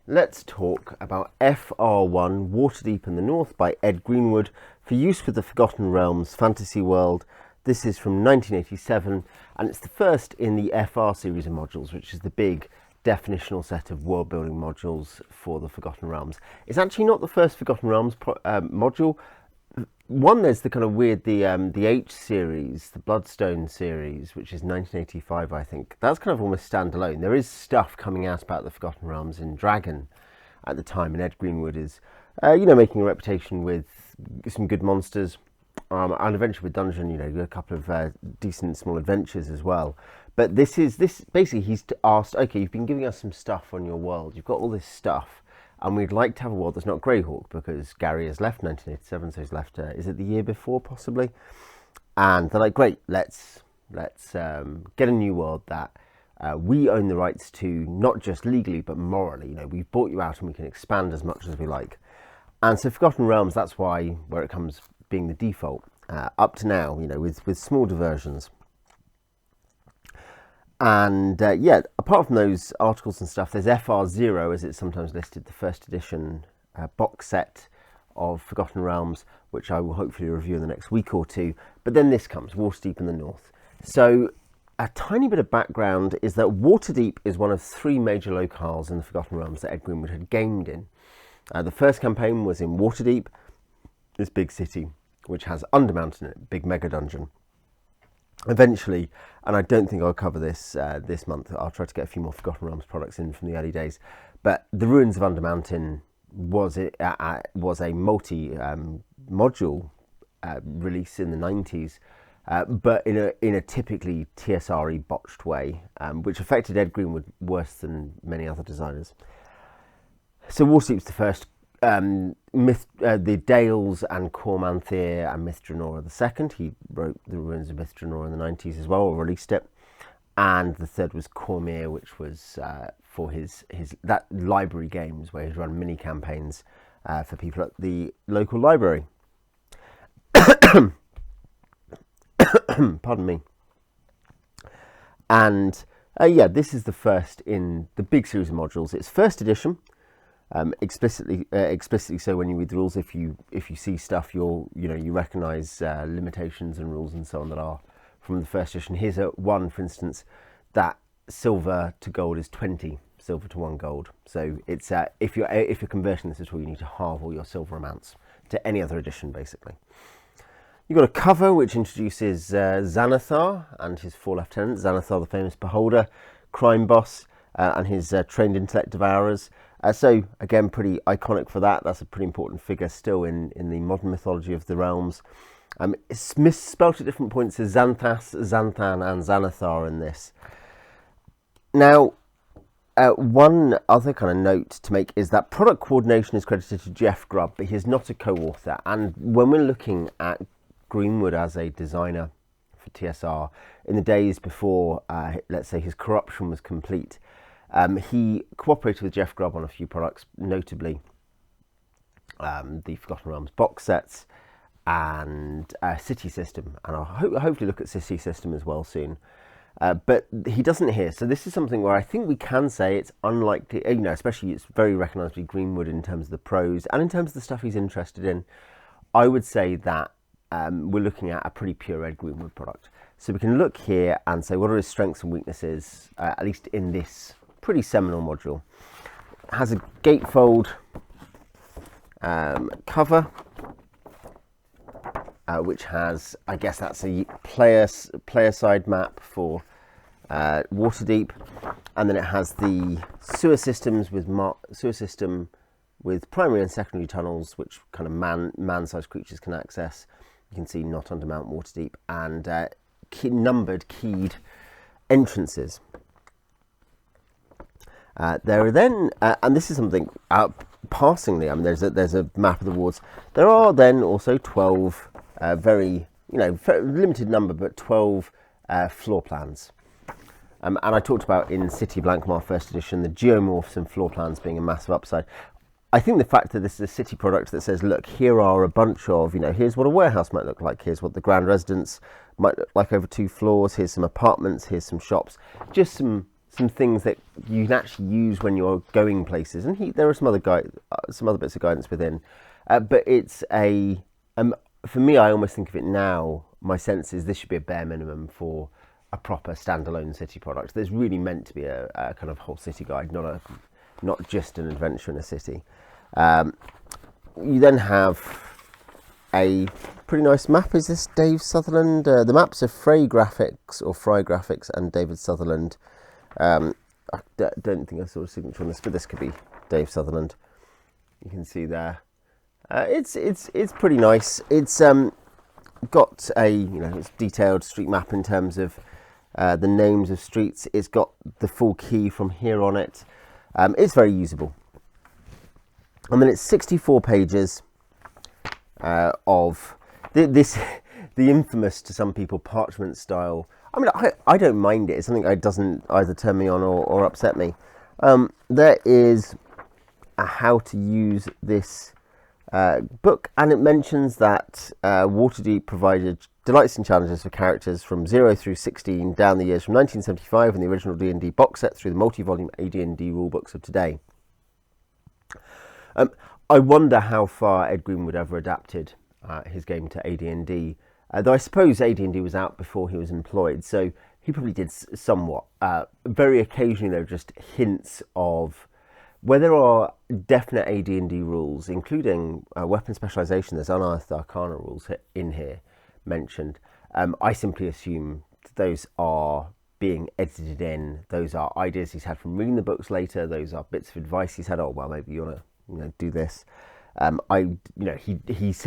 let's talk about FR1 Waterdeep in the North by Ed Greenwood for use with the Forgotten Realms fantasy world. This is from 1987 and it's the first in the FR series of modules, which is the big definitional set of world building modules for the Forgotten Realms. It's actually not the first Forgotten Realms module. One, there's the kind of weird, the H series, the Bloodstone series, which is 1985, I think. That's kind of almost standalone. There is stuff coming out about the Forgotten Realms in Dragon at the time, and Ed Greenwood is, making a reputation with some good monsters, and eventually with Dungeon, a couple of decent small adventures as well. But this basically, he's asked, okay, you've been giving us some stuff on your world. You've got all this stuff. And we'd like to have a world that's not Greyhawk, because Gary has left 1987, so he's left, is it the year before, possibly? And they're like, great, let's get a new world that we own the rights to, not just legally, but morally. We've bought you out and we can expand as much as we like. And so Forgotten Realms, that's why, where it comes being the default, up to now, with small diversions. And apart from those articles and stuff, there's FR0, as it's sometimes listed, the first edition box set of Forgotten Realms, which I will hopefully review in the next week or two. But then this comes, Waterdeep in the North. So a tiny bit of background is that Waterdeep is one of three major locales in the Forgotten Realms that Ed Greenwood had gamed in. The first campaign was in Waterdeep, this big city, which has Undermount in it, big mega dungeon. Eventually, and I don't think I'll cover this this month, I'll try to get a few more Forgotten Realms products in from the early days, but the Ruins of Undermountain was a multi-module release in the 90s, but in a typically TSR-y botched way, which affected Ed Greenwood worse than many other designers. So Waterdeep's the first. The Dales and Cormanthir and Mithranor the second. He wrote the Ruins of Mithranor in the 90s as well, or released it. And the third was Cormyr, which was for his that library games where he's run mini campaigns for people at the local library. Pardon me. And this is the first in the big series of modules. It's first edition. Explicitly so when you read the rules, if you see stuff, you recognise limitations and rules and so on that are from the first edition. Here's one, for instance, that silver to gold is 20 silver to 1 gold. So it's if you're converting this at all, you need to halve all your silver amounts to any other edition, basically. You've got a cover which introduces Xanathar and his 4 lieutenants. Xanathar, the famous beholder, crime boss, and his trained intellect devourers. So again, pretty iconic for that. That's a pretty important figure still in the modern mythology of the realms. It's misspelled at different points as Xanthas, Xanthan and Xanathar in this. Now, one other kind of note to make is that product coordination is credited to Jeff Grubb, but he's not a co-author. And when we're looking at Greenwood as a designer for TSR, in the days before, let's say, his corruption was complete, he cooperated with Jeff Grubb on a few products, notably the Forgotten Realms box sets and City System, and I'll hopefully look at City System as well soon. But he doesn't here, so this is something where I think we can say it's unlikely, especially it's very recognisably Greenwood in terms of the pros and in terms of the stuff he's interested in. I would say that we're looking at a pretty pure Ed Greenwood product. So we can look here and say what are his strengths and weaknesses, at least in this pretty seminal module. It has a gatefold cover, which has, I guess that's a player side map for Waterdeep, and then it has the sewer systems with primary and secondary tunnels, which kind of man-sized creatures can access. You can see not under Mount Waterdeep, and numbered keyed entrances. There are then, and this is something passingly, there's a map of the wards. There are then also 12 very limited number, but 12 floor plans. And I talked about in City Blankmar First Edition the geomorphs and floor plans being a massive upside. I think the fact that this is a city product that says, look, here are a bunch of, here's what a warehouse might look like, here's what the grand residence might look like over 2 floors, here's some apartments, here's some shops, just some some things that you can actually use when you're going places. And there are some other bits of guidance within, but it's for me, I almost think of it now. My sense is this should be a bare minimum for a proper standalone city product. There's really meant to be a kind of whole city guide, not just an adventure in a city. You then have a pretty nice map. Is this Dave Sutherland? The maps are Fry Graphics and David Sutherland. I don't think I saw a signature on this, but this could be Dave Sutherland. You can see there. It's pretty nice. It's got it's detailed street map in terms of the names of streets. It's got the full key from here on it. It's very usable. And then it's 64 pages of this, the infamous to some people parchment style. I mean, I don't mind it. It's something that doesn't either turn me on or upset me. There is a how to use this book, and it mentions that Waterdeep provided delights and challenges for characters from 0 through 16 down the years from 1975 in the original D&D box set through the multi-volume AD&D rulebooks of today. I wonder how far Ed Greenwood ever adapted his game to AD&D, though I suppose AD&D was out before he was employed, so he probably did somewhat. Very occasionally there are just hints of where there are definite AD&D rules, including weapon specialization. There's unearthed arcana rules in here mentioned. I simply assume those are being edited in. Those are ideas he's had from reading the books later. Those are bits of advice he's had. Oh, well, maybe you want to do this. He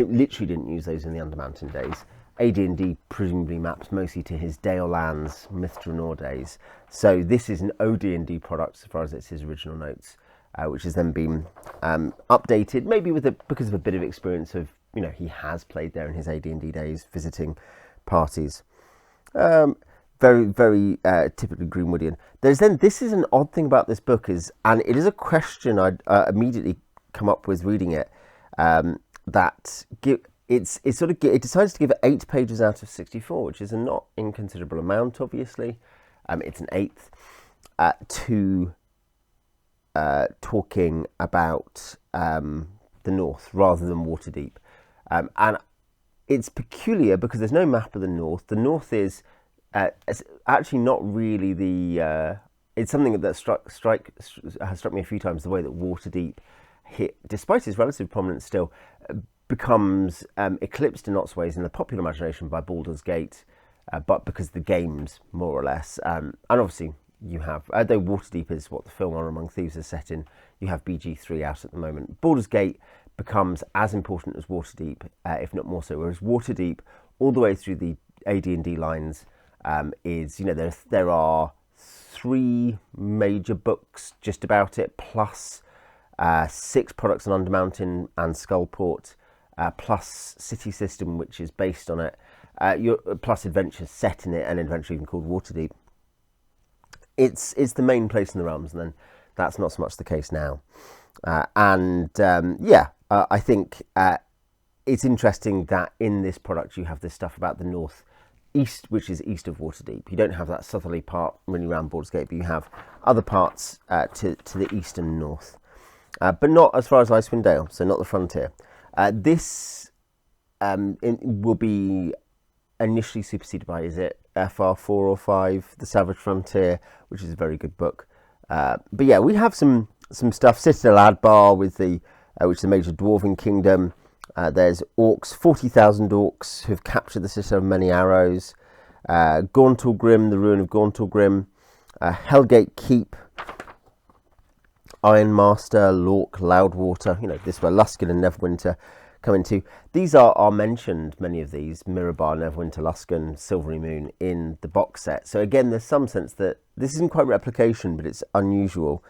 literally didn't use those in the Undermountain days. AD&D presumably maps mostly to his Dale Lands, Myth Draenor days. So this is an OD&D product as far as it's his original notes, which has then been updated, maybe because of a bit of experience of, he has played there in his AD&D days, visiting parties. Very, very typically Greenwoodian. This is an odd thing about this book and it is a question I'd immediately come up with reading it, it decides to give it 8 pages out of 64, which is a not inconsiderable amount, obviously. It's an eighth to talking about the North rather than Waterdeep. And it's peculiar because there's no map of the North. The North is actually not really it's something that has struck me a few times, the way that Waterdeep, despite its relative prominence still, becomes eclipsed in lots of ways in the popular imagination by Baldur's Gate, but because the games, more or less, and obviously you have, though Waterdeep is what the film Honor Among Thieves is set in, you have BG3 out at the moment. Baldur's Gate becomes as important as Waterdeep, if not more so, whereas Waterdeep, all the way through the AD&D lines, is, there are 3 major books just about it, plus 6 products on Undermountain and Skullport, plus City System, which is based on it, plus adventures set in it, and adventure even called Waterdeep. It's the main place in the realms, and then that's not so much the case now. I think it's interesting that in this product you have this stuff about the North East, which is east of Waterdeep. You don't have that southerly part really around Baldur's Gate, but you have other parts to the east and north. But not as far as Icewind Dale, so not the frontier. This will be initially superseded by, is it FR4 or 5, The Savage Frontier, which is a very good book. But yeah, we have some stuff. Citadel Adbar with which is the major dwarven kingdom. There's orcs, 40,000 orcs who've captured the Citadel of Many Arrows. Gauntlgrim, the ruin of Gauntlgrim. Hellgate Keep. Ironmaster, Lork, Loudwater, this is where Luskan and Neverwinter come into. These are mentioned, many of these, Mirabar, Neverwinter, Luskan, Silvery Moon, in the box set. So again, there's some sense that this isn't quite replication, but it's unusual.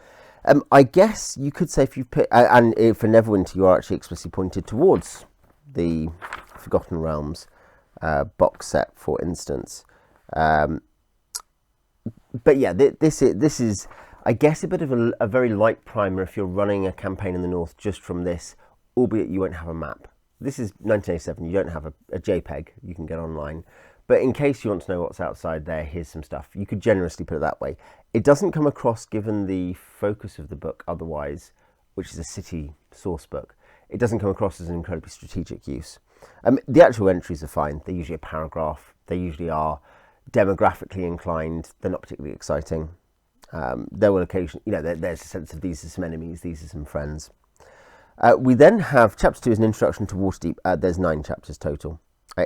I guess you could say if you've put, and for Neverwinter, you are actually explicitly pointed towards the Forgotten Realms box set, for instance. But yeah, this is, I guess, a bit of a very light primer if you're running a campaign in the North just from this, albeit you won't have a map. This is 1987, you don't have a JPEG you can get online, But in case you want to know what's outside there, here's some stuff. You could generously put it that way. It doesn't come across, given the focus of the book otherwise, which is a city source book, it doesn't come across as an incredibly strategic use. The actual entries are fine. They're usually a paragraph. They usually are demographically inclined. They're not particularly exciting. There will occasionally, there's a sense of these are some enemies, these are some friends. We then have chapter 2 is an introduction to Waterdeep. There's 9 chapters total.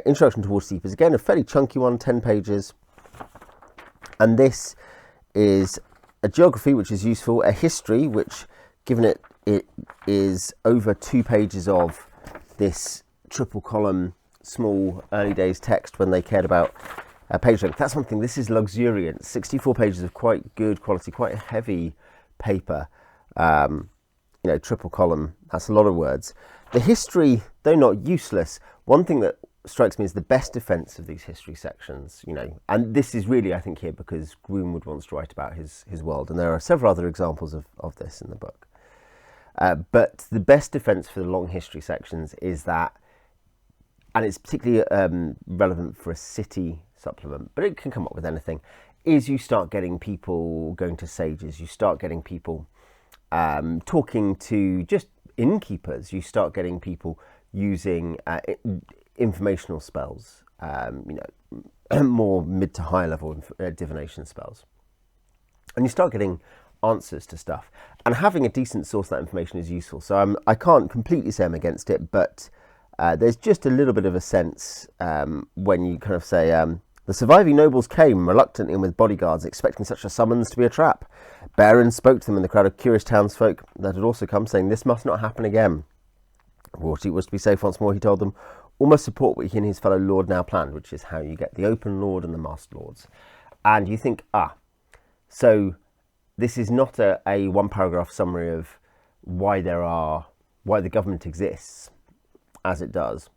Introduction to Waterdeep is again a fairly chunky one, 10 pages. And this is a geography, which is useful, a history, which, given it is over 2 pages of this triple column, small early days text when they cared about page length. That's one thing. This is luxuriant. 64 pages of quite good quality, quite heavy paper. Triple column. That's a lot of words. The history, though not useless, one thing that strikes me as the best defence of these history sections, and this is really, I think, here because Greenwood wants to write about his world, and there are several other examples of this in the book. But the best defence for the long history sections is that, and it's particularly relevant for a city supplement, but it can come up with anything, is you start getting people going to sages, you start getting people talking to just innkeepers, you start getting people using informational spells, more mid to high level divination spells. And you start getting answers to stuff. And having a decent source of that information is useful. So I can't completely say I'm against it, but there's just a little bit of a sense when you kind of say, the surviving nobles came reluctantly and with bodyguards, expecting such a summons to be a trap. Barons spoke to them in the crowd of curious townsfolk that had also come, saying this must not happen again. Waterdeep was to be safe once more, he told them. Almost support what he and his fellow lord now planned, which is how you get the open lord and the masked lords. And you think, so this is not a one paragraph summary of why the government exists as it does.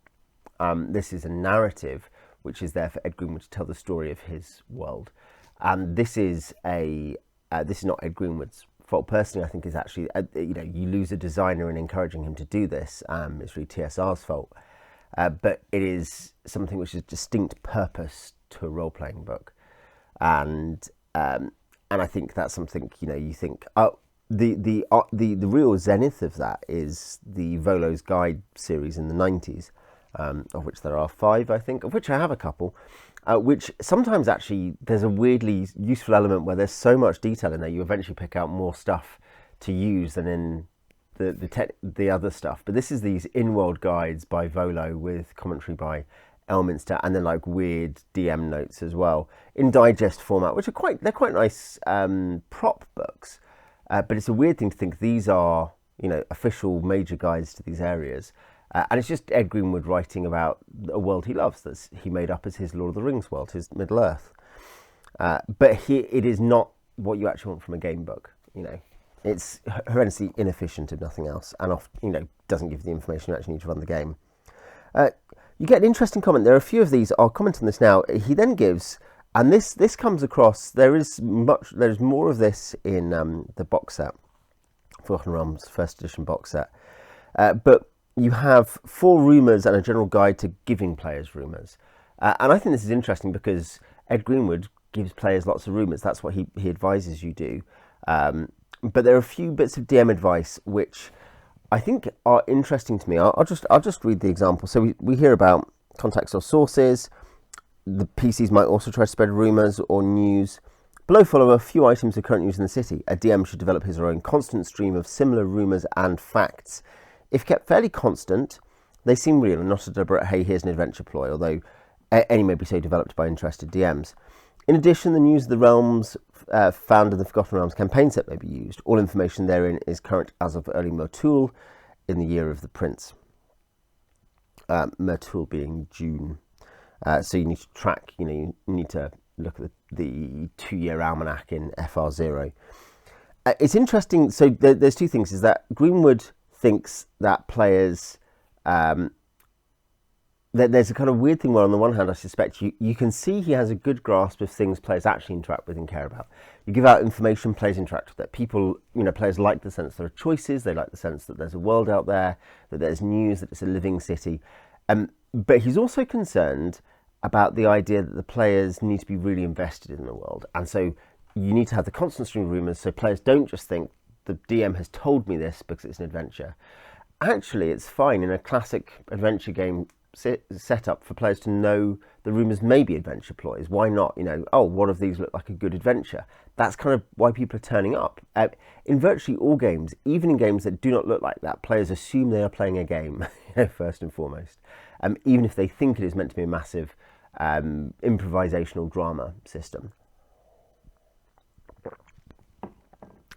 This is a narrative which is there for Ed Greenwood to tell the story of his world. And this is not Ed Greenwood's fault. Personally, I think is actually, you lose a designer in encouraging him to do this. It's really TSR's fault. But it is something which is distinct purpose to a role-playing book. And I think that's something, you think, the real zenith of that is the Volo's Guide series in the 90s, of which there are 5, I think, of which I have a couple, which sometimes actually there's a weirdly useful element where there's so much detail in there, you eventually pick out more stuff to use than in the other stuff. But this is these in-world guides by Volo with commentary by Elminster, and then like weird DM notes as well in digest format, which are they're quite nice prop books. But it's a weird thing to think these are, official major guides to these areas. And it's just Ed Greenwood writing about a world he loves, that he made up as his Lord of the Rings world, his Middle Earth. But it is not what you actually want from a game book. It's horrendously inefficient, if nothing else, and often, doesn't give you the information you actually need to run the game. You get an interesting comment. There are a few of these. I'll comment on this now. He then gives, and this comes across. There's more of this in the box set, Forgotten Realms first edition box set. But you have 4 rumours and a general guide to giving players rumours. And I think this is interesting because Ed Greenwood gives players lots of rumours. That's what he advises you do. But there are a few bits of DM advice which I think are interesting to me. I'll just read the example. So we hear about contacts or sources. The PCs might also try to spread rumours or news. Below follow a few items of current news in the city. A DM should develop his or her own constant stream of similar rumours and facts. If kept fairly constant, they seem real and not a deliberate, hey, here's an adventure ploy, although any may be so developed by interested DMs. In addition, the news of the realms found in the Forgotten Realms campaign set may be used. All information therein is current as of early Mertul in the year of the Prince. Mertul being June. So you need to track, you need to look at the 2-year almanac in FR0. It's interesting, so there's 2 things, is that Greenwood thinks that players, there's a kind of weird thing where on the one hand I suspect you can see he has a good grasp of things players actually interact with and care about. You give out information, players interact with it. People, players like the sense there are choices, they like the sense that there's a world out there, that there's news, that it's a living city. But he's also concerned, about the idea that the players need to be really invested in the world. And so you need to have the constant stream of rumours so players don't just think the DM has told me this because it's an adventure. Actually, it's fine in a classic adventure game setup for players to know the rumours may be adventure ploys. Why not? You know, oh, what if these look like a good adventure? That's kind of why people are turning up. In virtually all games, even in games that do not look like that, players assume they are playing a game, first and foremost. Even if they think it is meant to be a massive improvisational drama system.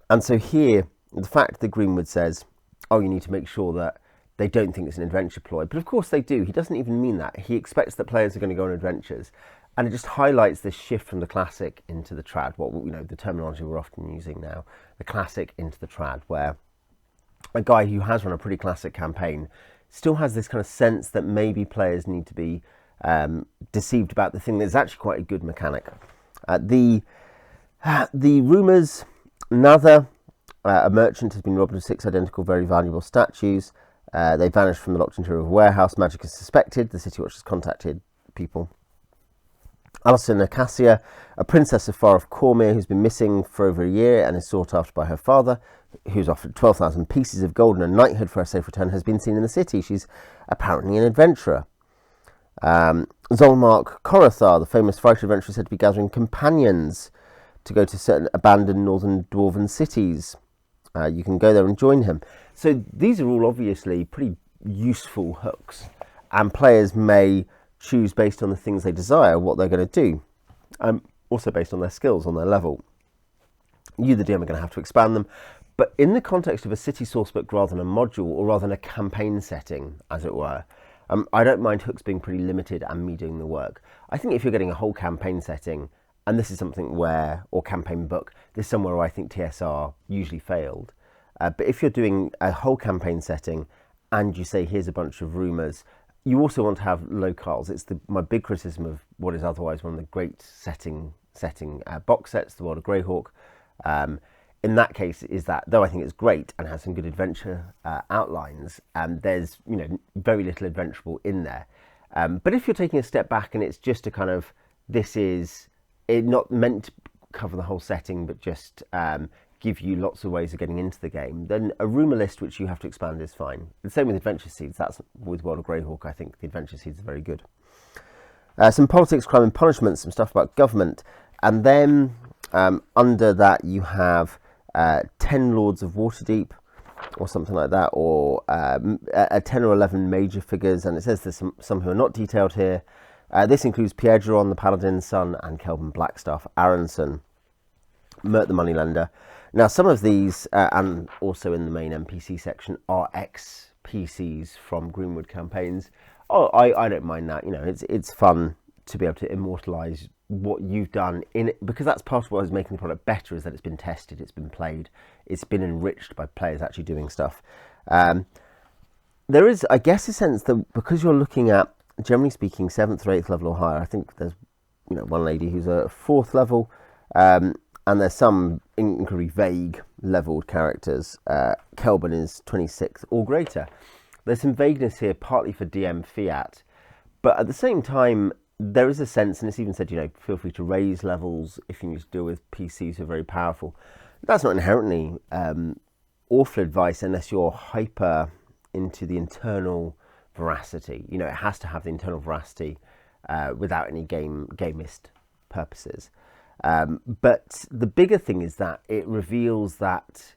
And so here, the fact that Greenwood says, oh, you need to make sure that they don't think it's an adventure ploy. But of course they do. He doesn't even mean that. He expects that players are going to go on adventures. And it just highlights this shift from the classic into the trad, what, you know, the terminology we're often using now, the classic into the trad, where a guy who has run a pretty classic campaign still has this kind of sense that maybe players need to be deceived about the thing that's actually quite a good mechanic. The rumours, another, a merchant has been robbed of 6 identical very valuable statues. They vanished from the locked interior of a warehouse. Magic is suspected. The City Watch has contacted people. Alistair and Acacia, a princess of Far off Cormier who's been missing for over a year and is sought after by her father, who's offered 12,000 pieces of gold and a knighthood for her safe return, has been seen in the city. She's apparently an adventurer. Zolmark Corathar, the famous fighter adventurer, is said to be gathering companions to go to certain abandoned northern dwarven cities. You can go there and join him. So these are all obviously pretty useful hooks, and players may choose based on the things they desire what they're going to do, also based on their skills, on their level. You, the DM, are going to have to expand them, but in the context of a city sourcebook rather than a module, or rather than a campaign setting, as it were, I don't mind hooks being pretty limited and me doing the work. I think if you're getting a whole campaign setting, and this is something where, or campaign book, this is somewhere where I think TSR usually failed. But if you're doing a whole campaign setting and you say, here's a bunch of rumours, you also want to have locales. It's my big criticism of what is otherwise one of the great setting box sets, The World of Greyhawk. In that case, is that though I think it's great and has some good adventure outlines, there's very little adventurable in there. But if you're taking a step back and it's just a kind of, this is it not meant to cover the whole setting, but just give you lots of ways of getting into the game, then a rumour list which you have to expand is fine. The same with Adventure Seeds. That's with World of Greyhawk. I think the Adventure Seeds are very good. Some politics, crime and punishment, some stuff about government, and then under that you have 10 Lords of Waterdeep, or something like that, or 10 or 11 major figures, and it says there's some who are not detailed here. This includes Piedron, the Paladin's son, and Kelvin Blackstaff Aronson, Mert the Moneylender. Now, some of these, and also in the main NPC section, are ex-PCs from Greenwood campaigns. Oh, I don't mind that. It's fun to be able to immortalise what you've done in it, because that's part of what is making the product better, is that it's been tested, it's been played, it's been enriched by players actually doing stuff. There is, I guess, a sense that because you're looking at, generally speaking, 7th or 8th level or higher. I think there's one lady who's a 4th level, and there's some incredibly vague leveled characters. Kelvin is 26th or greater. There's some vagueness here, partly for DM fiat, but at the same time there is a sense, and it's even said, feel free to raise levels if you need to deal with PCs who are very powerful. That's not inherently awful advice unless you're hyper into the internal veracity. It has to have the internal veracity without any gamist purposes. But the bigger thing is that it reveals that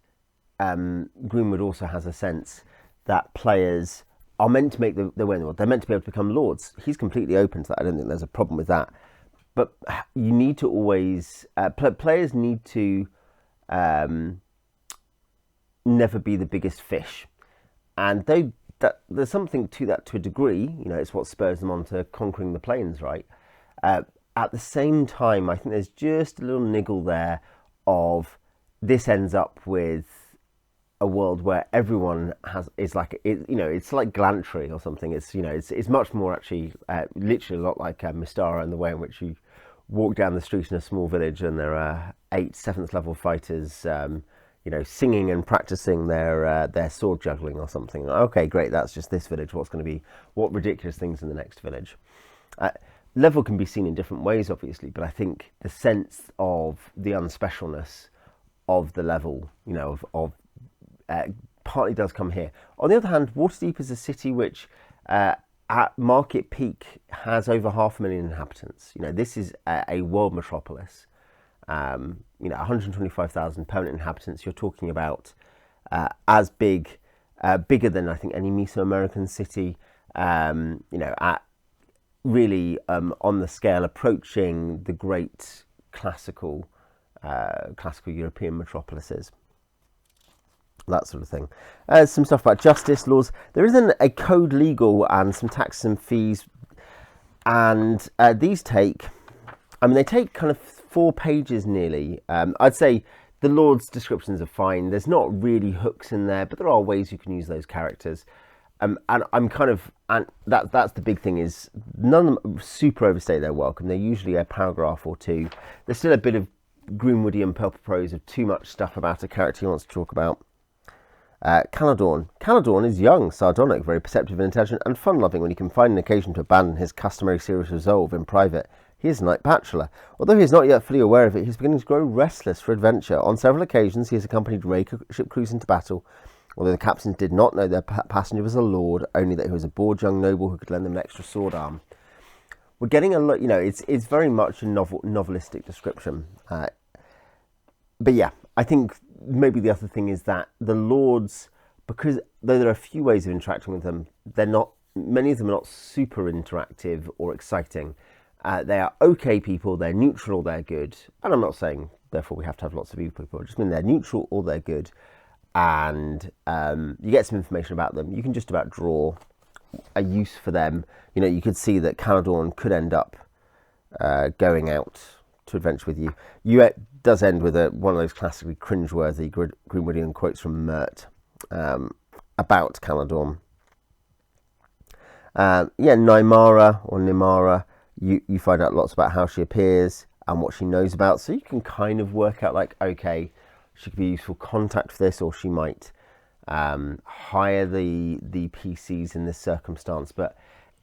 Greenwood also has a sense that players are meant to make their way in the world. They're meant to be able to become lords. He's completely open to that. I don't think there's a problem with that. But you need to always... players need to never be the biggest fish. And there's something to that to a degree. It's what spurs them on to conquering the plains, right? At the same time, I think there's just a little niggle there of this ends up with a world where everyone it's like Glantry or something. It's much more actually, literally a lot like Mystara, in the way in which you walk down the street in a small village and there are 8 7th level fighters, singing and practicing their sword juggling or something. Okay, great, that's just this village. What ridiculous things in the next village? level can be seen in different ways, obviously, but I think the sense of the unspecialness of the level, you know, partly does come here. On the other hand, Waterdeep is a city which, at market peak, has over 500,000 inhabitants. You know, this is a world metropolis. You know, 125,000 permanent inhabitants. You're talking about as big, bigger than I think any Mesoamerican city. You know, at really on the scale approaching the great classical European metropolises. That sort of thing. Some stuff about justice laws. There isn't a code legal and some taxes and fees, and these take, I mean, they take kind of 4 pages nearly. I'd say the Lord's descriptions are fine. There's not really hooks in there, but there are ways you can use those characters. And I'm kind of, and that's the big thing, is none of them super overstay their welcome. They're usually a paragraph or 2. There's still a bit of Greenwoodian purple prose of too much stuff about a character he wants to talk about. Caladorn. Caladorn is young, sardonic, very perceptive and intelligent, and fun-loving when he can find an occasion to abandon his customary serious resolve in private. He is a knight bachelor. Although he is not yet fully aware of it, he is beginning to grow restless for adventure. On several occasions, he has accompanied raid ship crews into battle, although the captains did not know their passenger was a lord, only that he was a bored young noble who could lend them an extra sword arm. We're getting a lot, you know, it's very much a novelistic description. But yeah, I think maybe the other thing is that the lords, because though there are a few ways of interacting with them, they're not, many of them are not super interactive or exciting. They are okay people, they're neutral, they're good. And I'm not saying, therefore, we have to have lots of evil people. I just mean they're neutral or they're good. And you get some information about them. You can just about draw a use for them. You know, you could see that Caladorn could end up going out to adventure with you. It does end with one of those classically cringeworthy Greenwoodian quotes from Mert about Caladorn. Nymara or Nimara, you find out lots about how she appears and what she knows about, so you can kind of work out, like, okay, she could be a useful contact for this, or she might hire the PCs in this circumstance. But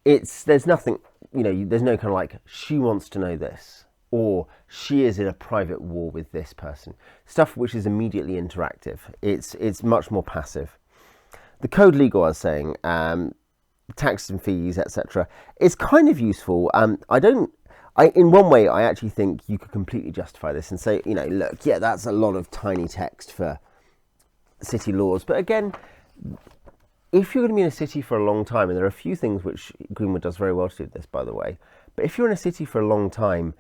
there's nothing, you know, there's no kind of like, she wants to know this, or she is in a private war with this person. Stuff which is immediately interactive. It's much more passive. The code legal, I was saying, taxes and fees, etc., is kind of useful. In one way, I actually think you could completely justify this and say, you know, look, yeah, that's a lot of tiny text for city laws. But again, if you're going to be in a city for a long time, and there are a few things which Greenwood does very well to do this, by the way, but if you're in a city for a long time,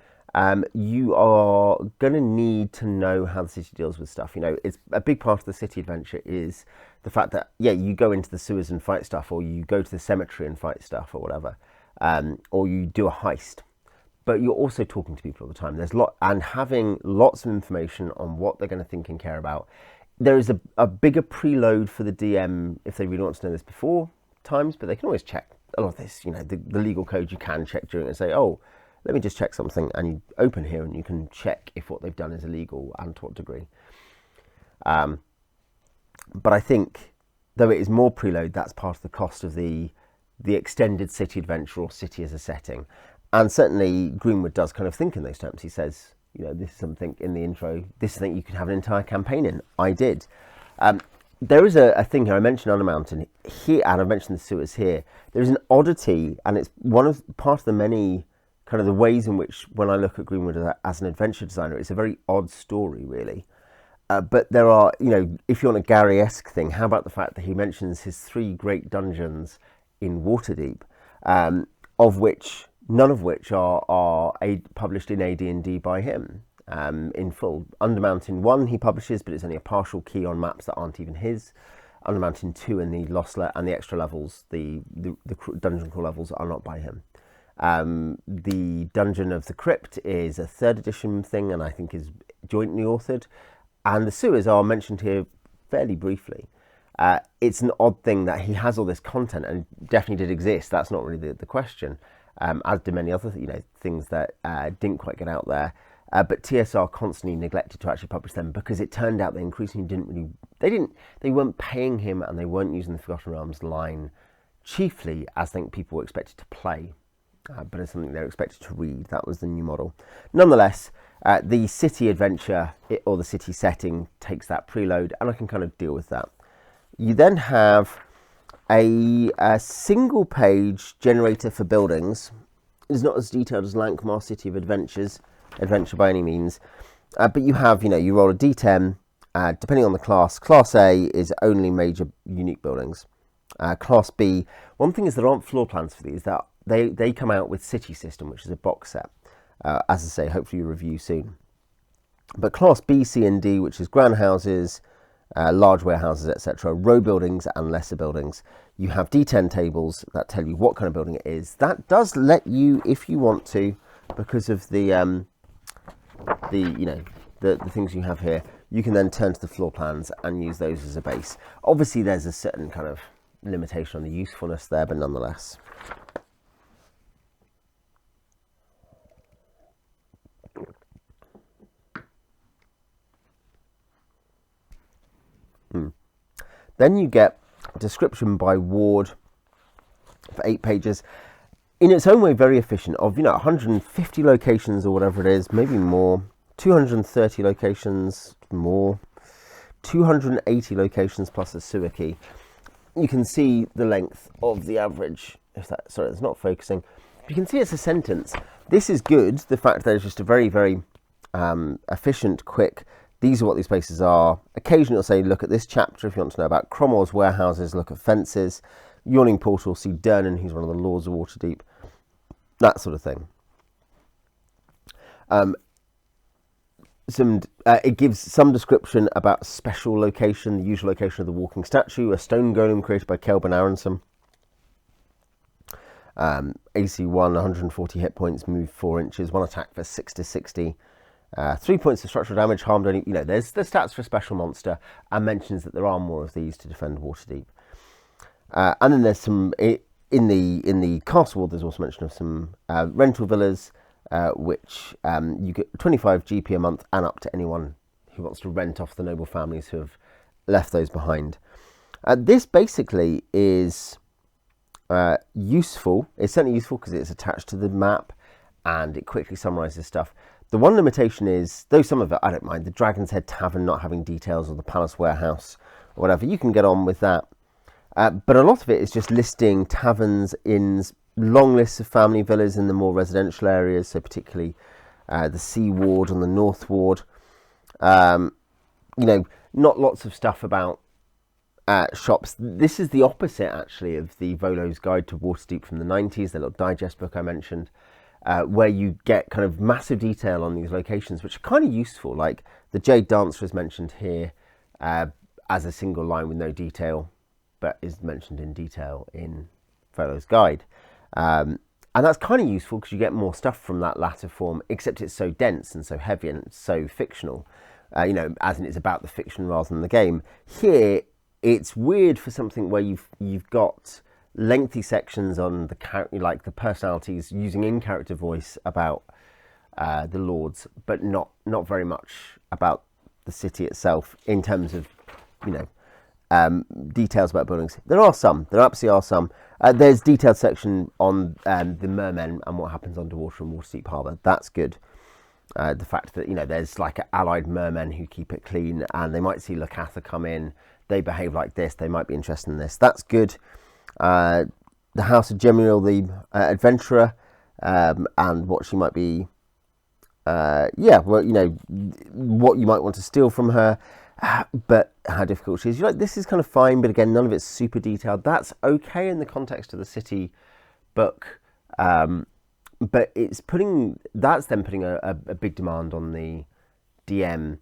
you are going to need to know how the city deals with stuff. You know, it's a big part of the city adventure is the fact that, yeah, you go into the sewers and fight stuff, or you go to the cemetery and fight stuff, or whatever, or you do a heist. But you're also talking to people all the time. And having lots of information on what they're going to think and care about. There is a bigger preload for the DM if they really want to know this before times, but they can always check a lot of this. You know, the legal code you can check during and say, oh, let me just check something, and you open here and you can check if what they've done is illegal and to what degree. But I think, though it is more preload, that's part of the cost of the extended city adventure or city as a setting. And certainly Greenwood does kind of think in those terms. He says, you know, this is something in the intro, this is something you can have an entire campaign in. I did. There is a thing here, I mentioned Undermountain here, and I've mentioned the sewers here. There's an oddity, and it's part of the many kind of the ways in which, when I look at Greenwood as an adventure designer, it's a very odd story, really. But there are, you know, if you want a Gary-esque thing, how about the fact that he mentions his 3 great dungeons in Waterdeep, none of which are published in AD&D by him in full. Undermountain 1 he publishes, but it's only a partial key on maps that aren't even his. Undermountain 2 and the and the extra levels, the dungeon crawl levels, are not by him. The Dungeon of the Crypt is a 3rd edition thing, and I think is jointly authored. And the sewers are mentioned here fairly briefly. It's an odd thing that he has all this content, and definitely did exist. That's not really the question. As do many other, you know, things that didn't quite get out there. But TSR constantly neglected to actually publish them, because it turned out they increasingly they weren't paying him, and they weren't using the Forgotten Realms line chiefly as I think people were expected to play. but it's something they're expected to read. That was the new model. Nonetheless, the city adventure or the city setting takes that preload, and I can kind of deal with that. You then have a single page generator for buildings. It's not as detailed as Lankmar City of Adventure by any means, but you have, you roll a d10, depending on the class. Class A is only major unique buildings. Class B, one thing is there aren't floor plans for these. That they come out with City System, which is a box set. As I say, hopefully you review soon. But Class B, C and D, which is grand houses, large warehouses, etc., row buildings and lesser buildings. You have D10 tables that tell you what kind of building it is. That does let you, if you want to, because of the things you have here, you can then turn to the floor plans and use those as a base. Obviously, there's a certain kind of limitation on the usefulness there, but nonetheless. Then you get a description by ward for 8 pages. In its own way, very efficient, of 150 locations or whatever it is, maybe more, 230 locations more, 280 locations plus a sewer key. You can see the length of the average. Sorry, it's not focusing. You can see it's a sentence. This is good. The fact that it's just a very, very efficient, quick. These are what these places are. Occasionally it'll say, look at this chapter if you want to know about Cromwell's warehouses, look at fences. Yawning Portal, see Durnan, who's one of the lords of Waterdeep. That sort of thing. It gives some description about special location, the usual location of the walking statue, a stone golem created by Kelvin Aronson. AC 1, 140 hit points, move 4 inches, 1 attack for 6 to 60. 3 points of structural damage, harmed only, there's the stats for a special monster, and mentions that there are more of these to defend Waterdeep. And then there's some, in the castle world, there's also mention of some rental villas, which you get 25 GP a month and up to anyone who wants to rent off the noble families who have left those behind. This basically is useful. It's certainly useful because it's attached to the map and it quickly summarises stuff. The one limitation is, though some of it I don't mind, the Dragon's Head Tavern not having details, or the Palace Warehouse or whatever, you can get on with that. But a lot of it is just listing taverns, inns, long lists of family villas in the more residential areas, so particularly the Sea Ward and the North Ward. Not lots of stuff about shops. This is the opposite, actually, of the Volo's Guide to Waterdeep from the 90s, the little digest book I mentioned. Where you get kind of massive detail on these locations, which are kind of useful. Like the Jade Dancer is mentioned here as a single line with no detail, but is mentioned in detail in Volo's Guide. And that's kind of useful because you get more stuff from that latter form, except it's so dense and so heavy and it's so fictional, as in it's about the fiction rather than the game. Here, it's weird for something where you've got lengthy sections on the personalities using in-character voice about the lords, but not very much about the city itself in terms of details about buildings. There absolutely are some. There's detailed section on the mermen and what happens underwater in Waterdeep Harbour. That's good. The fact that there's like allied mermen who keep it clean, and they might see Lacatha come in, they behave like this, they might be interested in this. That's good. The House of Gemuriel, the adventurer, and what she might be, what you might want to steal from her, but how difficult she is. This is kind of fine, but again, none of it's super detailed. That's okay in the context of the city book, but that's then putting a big demand on the DM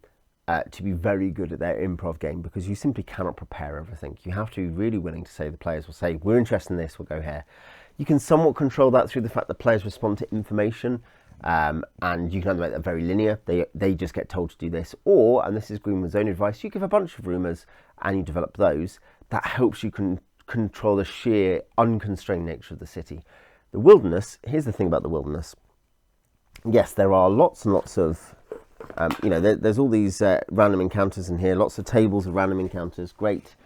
to be very good at their improv game, because you simply cannot prepare everything. You have to be really willing to say, the players will say, we're interested in this, we'll go here. You can somewhat control that through the fact that players respond to information, and you can either make that very linear, they just get told to do this, or, and this is Greenwood's own advice, you give a bunch of rumours and you develop those. That helps you control the sheer unconstrained nature of the city. The wilderness, here's the thing about the wilderness. Yes, there are lots and lots of there's all these random encounters in here, lots of tables of random encounters, great.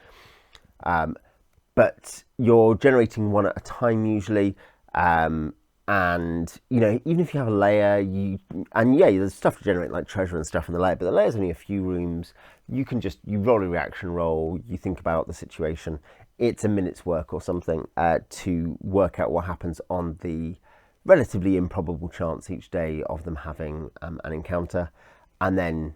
But you're generating one at a time usually. and you know, even if you have a layer, there's stuff to generate like treasure and stuff in the layer, but the layer's only a few rooms. You can just you roll a reaction roll, you think about the situation. It's a minute's work or something to work out what happens on the relatively improbable chance each day of them having an encounter, and then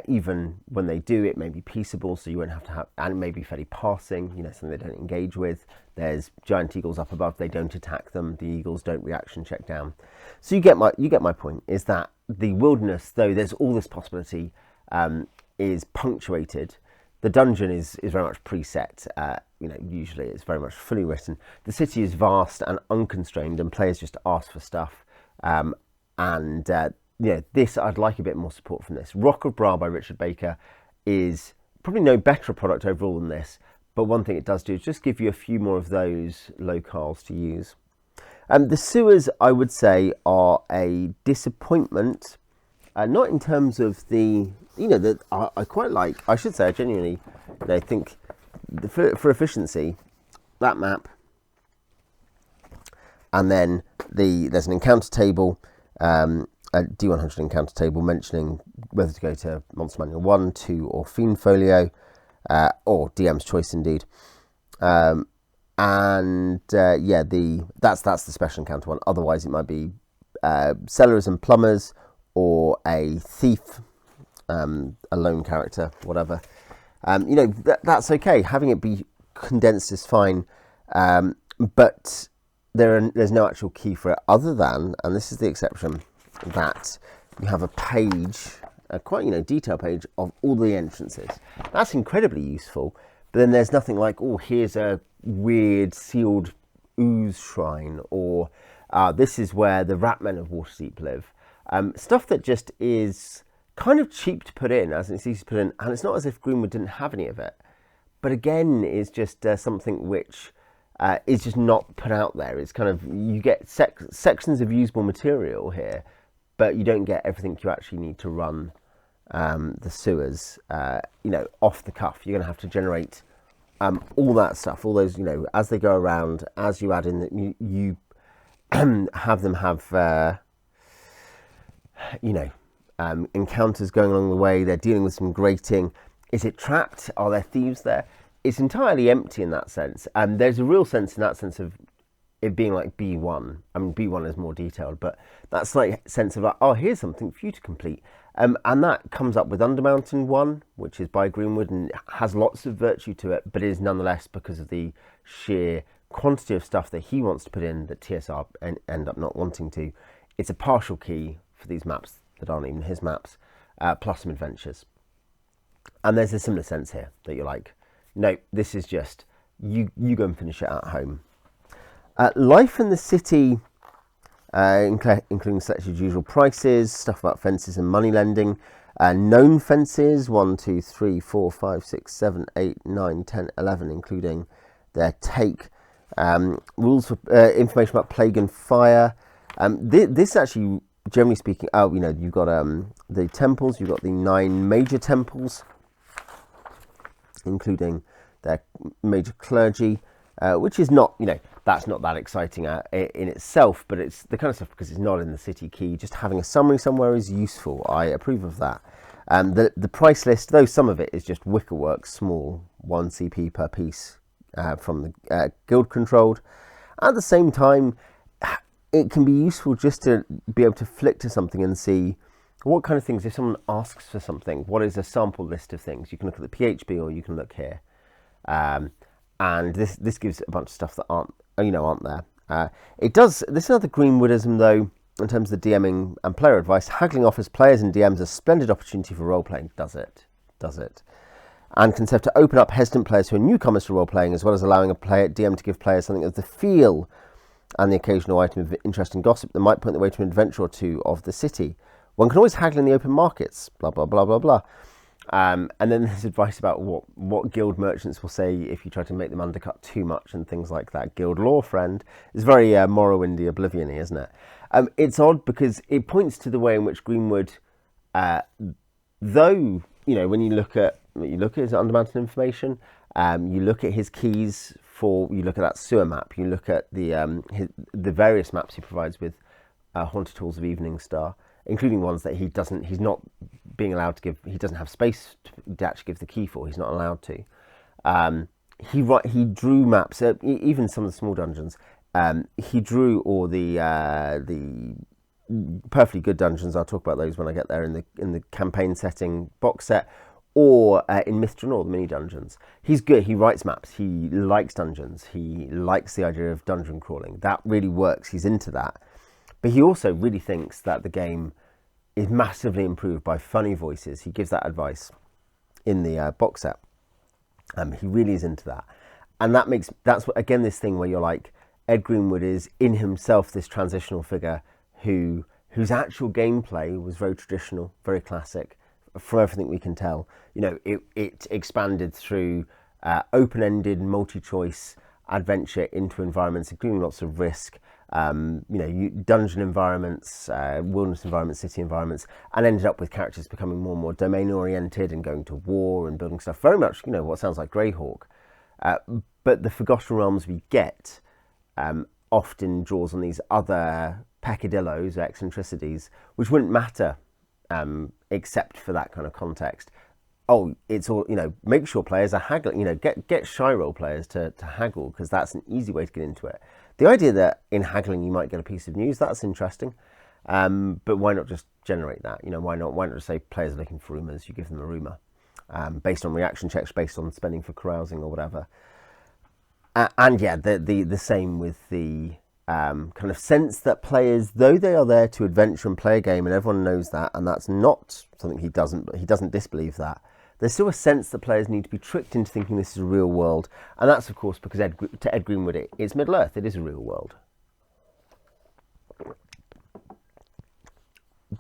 even when they do, it may be peaceable, so you won't have to have, and it may be fairly passing, you know, something they don't engage with. There's giant eagles up above, they don't attack them, the eagles don't reaction check down. So you get my point, is that the wilderness, though there's all this possibility, is punctuated. The dungeon is very much preset, you know, usually it's very much fully written. The city is vast and unconstrained, and players just ask for stuff, yeah, this, I'd like a bit more support from this. Rock of Bra by Richard Baker is probably no better product overall than this, but one thing it does do is just give you a few more of those locales to use. The sewers, I would say, are a disappointment, not in terms of the, you know, that I quite like, I should say, I genuinely, you know, think for efficiency, that map, and then there's an encounter table, a D100 encounter table mentioning whether to go to Monster Manual 1, 2 or Fiend Folio, or DM's choice indeed. Yeah, that's the special encounter one. Otherwise it might be Cellars and Plumbers, or a Thief, a lone character, whatever. You know, that's okay. Having it be condensed is fine, but there's no actual key for it other than, and this is the exception, that you have a page, a quite, you know, detailed page of all the entrances. That's incredibly useful, but then there's nothing like, oh, here's a weird sealed ooze shrine, or this is where the rat men of Waterdeep live. Stuff that just is kind of cheap to put in, as it's easy to put in, and it's not as if Greenwood didn't have any of it, but again, is just something which is just not put out there. It's kind of, you get sections of usable material here, but you don't get everything you actually need to run the sewers, you know, off the cuff. You're going to have to generate all that stuff, all those, you know, as they go around, as you add in, you have them have, you know, encounters going along the way. They're dealing with some grating. Is it trapped? Are there thieves there? It's entirely empty in that sense. And there's a real sense in that sense of it being like B1. I mean, B1 is more detailed, but that slight sense of like, oh, here's something for you to complete. And that comes up with Undermountain 1, which is by Greenwood and has lots of virtue to it, but is nonetheless, because of the sheer quantity of stuff that he wants to put in that TSR end up not wanting to, it's a partial key for these maps that aren't even his maps, plus some adventures. And there's a similar sense here that you're like, no, this is just, you go and finish it at home. Life in the city, including selected usual prices, stuff about fences and money lending, known fences, 1, 2, 3, 4, 5, 6, 7, 8, 9, 10, 11, including their take, rules for information about plague and fire. This actually, generally speaking, oh, you know, you've got the temples, you've got the 9 major temples, including their major clergy, which is not, you know, that's not that exciting in itself, but it's the kind of stuff, because it's not in the city key, just having a summary somewhere is useful. I approve of that. The price list, though some of it is just wickerwork, small, 1 CP per piece from the guild controlled. At the same time, it can be useful just to be able to flick to something and see what kind of things, if someone asks for something, what is a sample list of things. You can look at the PHB, or you can look here. And this gives a bunch of stuff that aren't there. It does, this is another Greenwoodism though, in terms of the DMing and player advice. Haggling offers players and DMs a splendid opportunity for role-playing. Does it? And can serve to open up hesitant players who are newcomers to role-playing, as well as allowing a DM to give players something of the feel and the occasional item of interest and gossip that might point the way to an adventure or two of the city. One can always haggle in the open markets, blah, blah, blah, blah, blah. And then there's advice about what guild merchants will say if you try to make them undercut too much and things like that. Guild law, friend. It's very Morrowindy, Oblivion-y, isn't it? It's odd because it points to the way in which Greenwood, though, you know, when you look at his Undermountain information, you look at his keys for, you look at that sewer map, you look at the various maps he provides with Haunted Halls of Evening Star, including ones that he's not being allowed to give, he doesn't have space to actually give the key for, he's not allowed to. He drew maps, even some of the small dungeons. He drew all the perfectly good dungeons. I'll talk about those when I get there in the campaign setting box set, or in Myth Draenor, the mini dungeons. He's good. He writes maps. He likes dungeons. He likes the idea of dungeon crawling. That really works. He's into that. But he also really thinks that the game is massively improved by funny voices. He gives that advice in the box set. He really is into that, and that's what, again, this thing where you're like, Ed Greenwood is in himself this transitional figure whose actual gameplay was very traditional, very classic, from everything we can tell. You know, it expanded through open-ended, multi-choice adventure into environments, including lots of risk. You know, dungeon environments, wilderness environments, city environments, and ended up with characters becoming more and more domain-oriented and going to war and building stuff. Very much, you know, what sounds like Greyhawk. But the Forgotten Realms we get often draws on these other peccadillos, eccentricities, which wouldn't matter except for that kind of context. Oh, it's all, you know, make sure players are haggling, you know, get shy role players to haggle, because that's an easy way to get into it. The idea that in haggling you might get a piece of news, that's interesting. But why not just generate that? You know, why not just say players are looking for rumours, you give them a rumour, based on reaction checks, based on spending for carousing or whatever. And yeah, the same with the kind of sense that players, though they are there to adventure and play a game, and everyone knows that, and that's not something he doesn't disbelieve that, there's still a sense that players need to be tricked into thinking this is a real world. And that's, of course, because to Ed Greenwood, it's Middle-earth, it is a real world. But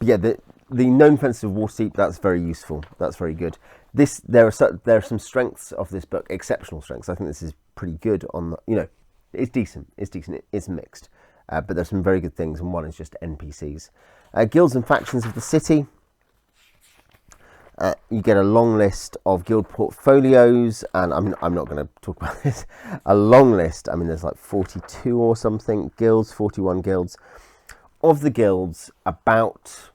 yeah, the known fences of Waterdeep, that's very useful, that's very good. There are some strengths of this book, exceptional strengths. I think this is pretty good on the, you know, it's decent, it's mixed, but there's some very good things, and one is just NPCs. Guilds and factions of the city. You get a long list of guild portfolios, and I'm not going to talk about this. A long list, I mean, there's like 42 or something guilds, 41 guilds. Of the guilds, about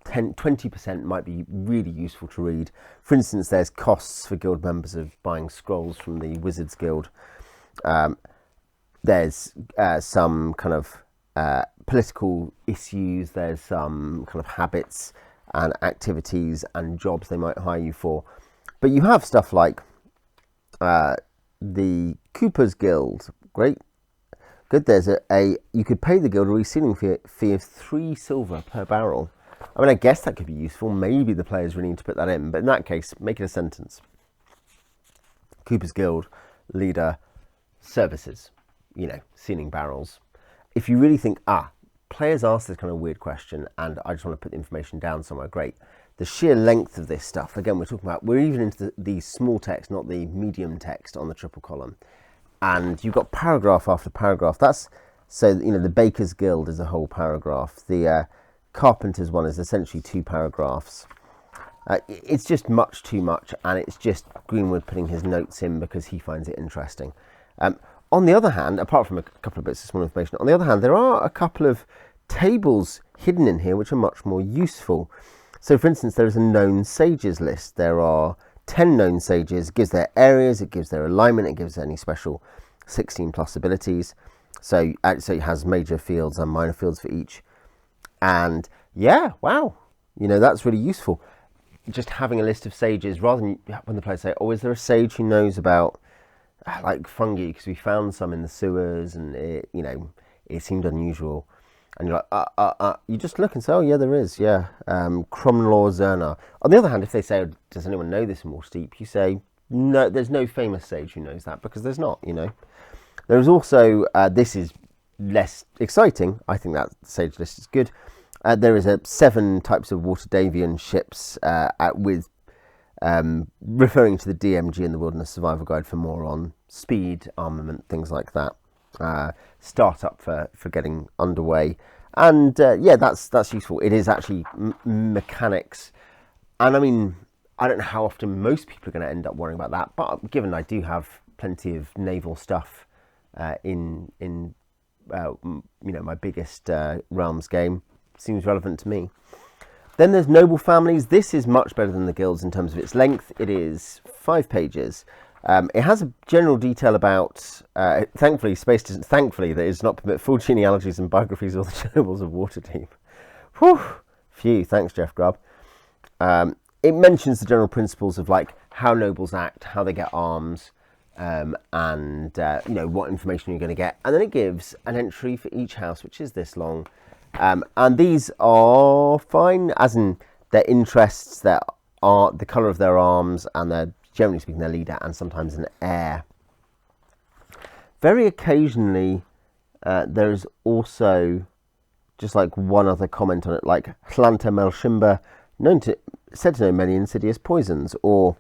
20% might be really useful to read. For instance, there's costs for guild members of buying scrolls from the Wizards Guild. There's some kind of political issues. There's some kind of habits and activities and jobs they might hire you for. But you have stuff like the Cooper's Guild. Great. Good. There's you could pay the guild a resealing fee of 3 silver per barrel. I mean, I guess that could be useful. Maybe the players really need to put that in, but in that case, make it a sentence. Cooper's Guild leader services, you know, sealing barrels. If you really think, players ask this kind of weird question and I just want to put the information down somewhere, great. The sheer length of this stuff, again, we're even into the small text, not the medium text on the triple column. And you've got paragraph after paragraph. So, you know, the Baker's Guild is a whole paragraph. The Carpenter's one is essentially 2 paragraphs. It's just much too much, and it's just Greenwood putting his notes in because he finds it interesting. On the other hand, apart from a couple of bits of small information, on the other hand, there are a couple of tables hidden in here which are much more useful. So, for instance, there is a known sages list. There are 10 known sages. It gives their areas, it gives their alignment, it gives any special 16 plus abilities. So it has major fields and minor fields for each. And yeah, wow, you know, that's really useful. Just having a list of sages, rather than when the players say, oh, is there a sage who knows about like fungi, because we found some in the sewers and it, you know, it seemed unusual. And you're like, you just look and say, oh yeah, there is, yeah. Cromlaw Zerna. On the other hand, if they say, does anyone know this in Waterdeep? You say, no, there's no famous sage who knows that, because there's not, you know. There is also, this is less exciting. I think that sage list is good. There is 7 types of Waterdavian ships with referring to the DMG and the Wilderness Survival Guide for more on speed, armament, things like that. Start up for getting underway, and yeah, that's useful. It is actually mechanics, and I mean, I don't know how often most people are going to end up worrying about that, but given I do have plenty of naval stuff in my biggest realms game. Seems relevant to me. Then there's noble families. This is much better than the guilds in terms of its length. It is 5 pages. It has a general detail about, thankfully, that it does not permit full genealogies and biographies of the nobles of Waterdeep. Whew, phew, thanks, Jeff Grubb. It mentions the general principles of like how nobles act, how they get arms, and what information you're going to get. And then it gives an entry for each house, which is this long. And these are fine, as in their interests, their art, the colour of their arms, and their, generally speaking, their leader, and sometimes an heir. Very occasionally, there's also just like one other comment on it, like Hlanta Melshimba, said to know many insidious poisons, or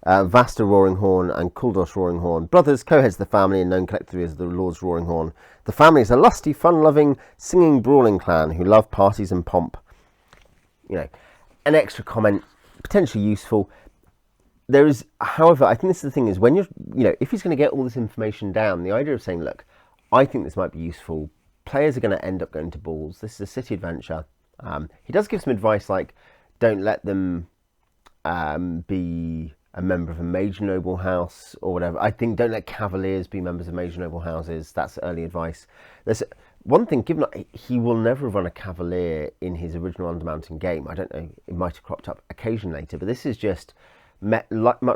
Vasta Roaring Horn and Kuldos Roaring Horn, brothers, co-heads of the family, and known collectively as the Lord's Roaring Horn. The family is a lusty, fun-loving, singing, brawling clan who love parties and pomp. An extra comment, potentially useful. There is, however, I think this is the thing, is when if he's going to get all this information down, the idea of saying, look, I think this might be useful. Players are going to end up going to balls. This is a city adventure. He does give some advice like, don't let them be a member of a major noble house or whatever. I think don't let cavaliers be members of major noble houses. That's early advice. There's one thing, given he will never run a cavalier in his original Undermountain game. I don't know, it might have cropped up occasionally later, but this is just much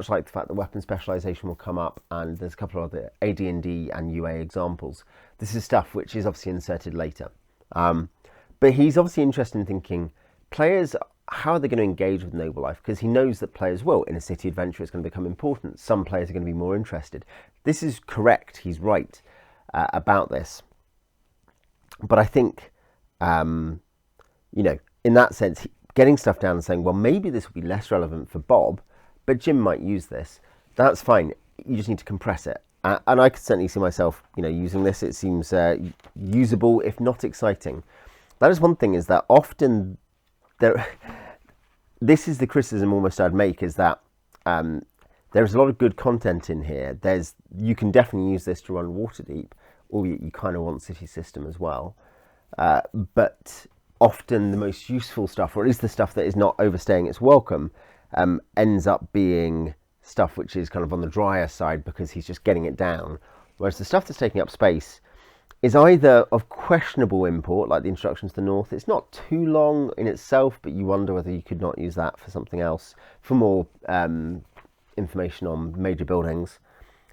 like the fact that weapon specialization will come up, and there's a couple of other AD&D and UA examples. This is stuff which is obviously inserted later. But he's obviously interested in thinking, players, how are they going to engage with noble life? Because he knows that players will. In a city adventure, it's going to become important. Some players are going to be more interested. This is correct. He's right about this. But I think, in that sense, getting stuff down and saying, well, maybe this will be less relevant for Bob, but Jim might use this. That's fine. You just need to compress it. And I could certainly see myself, using this. It seems usable, if not exciting. That is one thing, is that often this is the criticism almost I'd make, is that there's a lot of good content in here. You can definitely use this to run Waterdeep, or you kind of want city system as well. But often the most useful stuff, or at least the stuff that is not overstaying its welcome, ends up being stuff which is kind of on the drier side because he's just getting it down. Whereas the stuff that's taking up space is either of questionable import, like the Introduction to the North. It's not too long in itself, but you wonder whether you could not use that for something else, for more information on major buildings,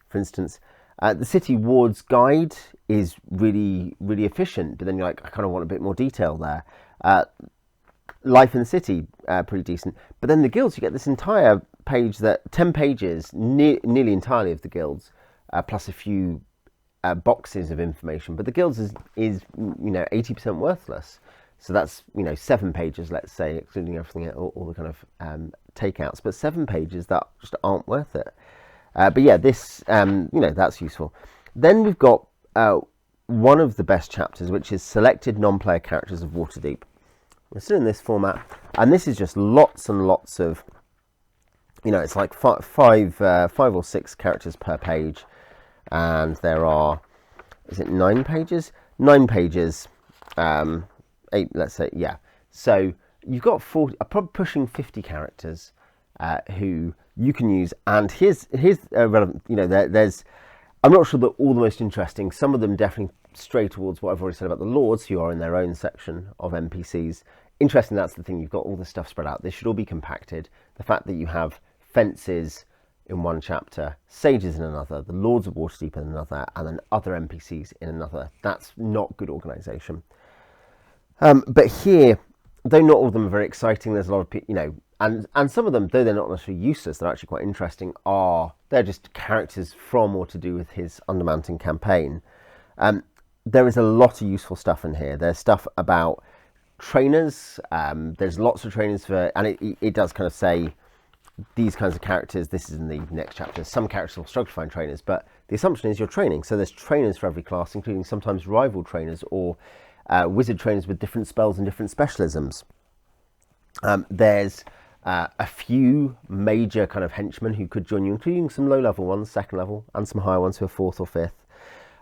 for instance. The City Wards Guide is really, really efficient, but then you're like, I kind of want a bit more detail there. Life in the City, pretty decent. But then the guilds, you get this entire page, 10 pages, nearly entirely of the guilds, plus a few boxes of information. But the guilds is 80% worthless. So that's 7 pages, let's say, excluding everything, all the kind of takeouts. But 7 pages that just aren't worth it. But yeah, this that's useful. Then we've got one of the best chapters, which is Selected Non-Player Characters of Waterdeep. We're still in this format, and this is just lots and lots of, it's like five or six characters per page, and there are, is it 9 pages? 9 pages, 8, let's say, yeah. So you've got 40, probably pushing 50 characters who you can use, and here's relevant. There's, I'm not sure that all the most interesting. Some of them definitely stray towards what I've already said about the Lords, who are in their own section of NPCs. Interesting, that's the thing, you've got all this stuff spread out. This should all be compacted. The fact that you have fences in one chapter, sages in another, the Lords of Waterdeep in another, and then other NPCs in another. That's not good organisation. But here, though not all of them are very exciting, there's a lot of, and some of them, though they're not necessarily useless, they're actually quite interesting, they're just characters from or to do with his Undermountain campaign. There is a lot of useful stuff in here. There's stuff about trainers. There's lots of trainers for, and it does kind of say these kinds of characters. This is in the next chapter. Some characters will struggle to find trainers, but the assumption is you're training. So there's trainers for every class, including sometimes rival trainers or wizard trainers with different spells and different specialisms. There's a few major kind of henchmen who could join you, including some low-level ones, second level, and some higher ones who are fourth or fifth.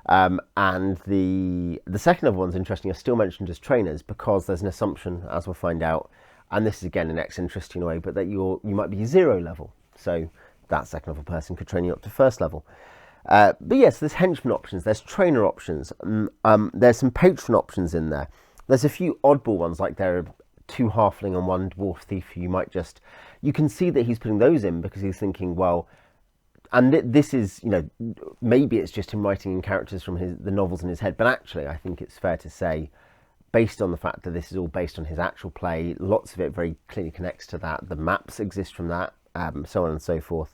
And the second level ones, interesting, are still mentioned as trainers because there's an assumption, as we'll find out, and this is again an interesting way, but that you might be 0 level. So that second level person could train you up to first level. But yes, there's henchman options, there's trainer options, there's some patron options in there. There's a few oddball ones, like there are 2 halfling and 1 dwarf thief who you can see that he's putting those in because he's thinking, well, and this is, maybe it's just him writing in characters from the novels in his head, but actually I think it's fair to say, based on the fact that this is all based on his actual play, lots of it very clearly connects to that, the maps exist from that, so on and so forth.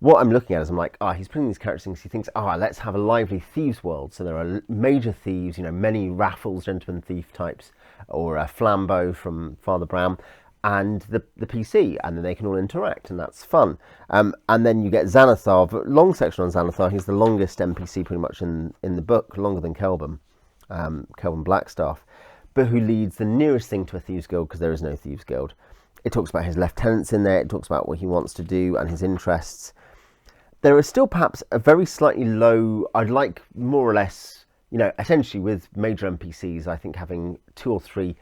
What I'm looking at is I'm like, he's putting these characters in because he thinks, let's have a lively thieves world. So there are major thieves, many Raffles, gentleman thief types, or Flambeau from Father Brown, and the PC, and then they can all interact, and that's fun. And then you get Xanathar, long section on Xanathar. He's the longest NPC pretty much in the book, longer than Kelvin Blackstaff, but who leads the nearest thing to a thieves guild because there is no thieves guild. It talks about his lieutenants in there, it talks about what he wants to do and his interests. There is still perhaps a very slightly low, I'd like more or less, essentially with major NPCs, I think having 2 or 3,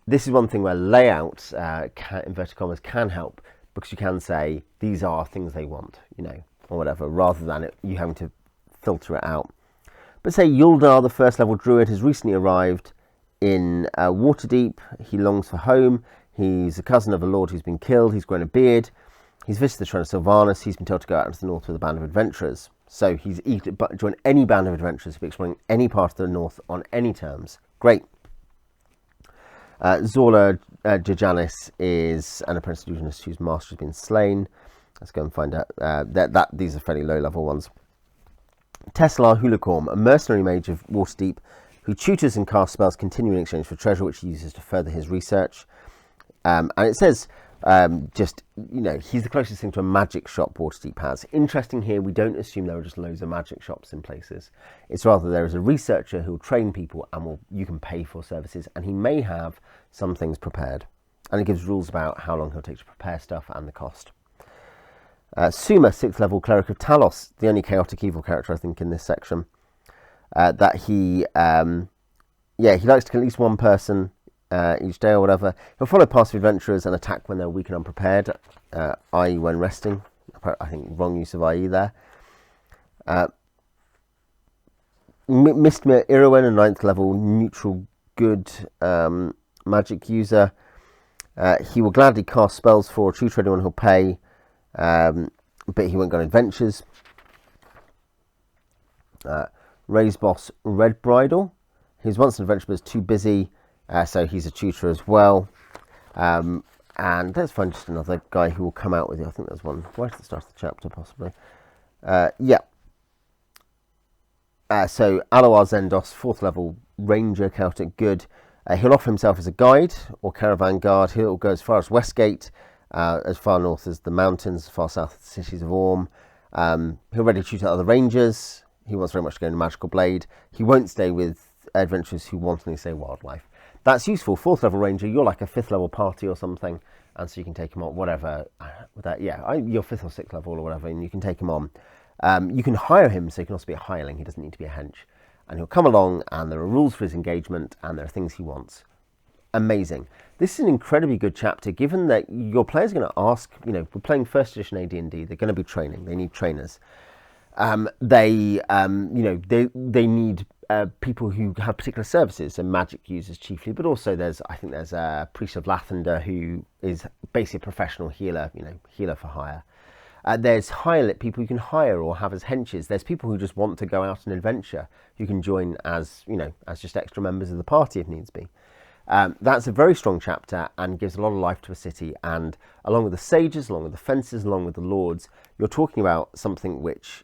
this is one thing where layout, inverted commas, can help, because you can say, these are things they want, or whatever, rather than you having to filter it out. But say Yuldar, the first level druid, has recently arrived in Waterdeep. He longs for home. He's a cousin of a lord who's been killed. He's grown a beard. He's visited the shrine of Sylvanas. He's been told to go out into the north with a band of adventurers. So he's eager to join any band of adventurers, be exploring any part of the north on any terms. Great. Zorla Jajanis is an apprentice illusionist whose master has been slain. Let's go and find out. These are fairly low-level ones. Tesla Hulacorm, a mercenary mage of Waterdeep, who tutors and casts spells continuing in exchange for treasure, which he uses to further his research. And it says, he's the closest thing to a magic shop Waterdeep has. Interesting here, we don't assume there are just loads of magic shops in places. It's rather there is a researcher who will train people and you can pay for services, and he may have some things prepared. And it gives rules about how long he'll take to prepare stuff and the cost. Suma, 6th level cleric of Talos, the only chaotic evil character I think in this section. That he likes to kill at least one person each day or whatever. He'll follow passive adventurers and attack when they're weak and unprepared, i.e. when resting. I think wrong use of IE there. Mistmir Irwin, a 9th level neutral good magic user. He will gladly cast spells for a tutor anyone who'll pay, but he won't go on adventures. Ray's boss Red Bridle, who's once an adventurer but is too busy, so he's a tutor as well. And let's find just another guy who will come out with you. I think there's one right at the start of the chapter, possibly. So Aloar Zendos, 4th level ranger, Celtic good. He'll offer himself as a guide or caravan guard. He'll go as far as Westgate, as far north as the mountains, as far south as the cities of Orm. He'll ready to shoot at other rangers. He wants very much to go into Magical Blade. He won't stay with adventurers who wantonly say wildlife. That's useful. 4th level ranger, you're like a 5th level party or something, and so you can take him on, whatever. You're 5th or 6th level or whatever, and you can take him on. You can hire him, so he can also be a hireling. He doesn't need to be a hench. And he'll come along, and there are rules for his engagement, and there are things he wants. Amazing. This is an incredibly good chapter, given that your players are going to ask, we're playing 1st edition AD&D, they're going to be training, they need trainers. They need people who have particular services, so magic users chiefly, but also there's a priest of Lathander who is basically a professional healer, healer for hire. There's hire-lit people you can hire or have as henches. There's people who just want to go out on an adventure who can join as just extra members of the party if needs be. That's a very strong chapter and gives a lot of life to a city. And along with the sages, along with the fences, along with the lords, you're talking about something which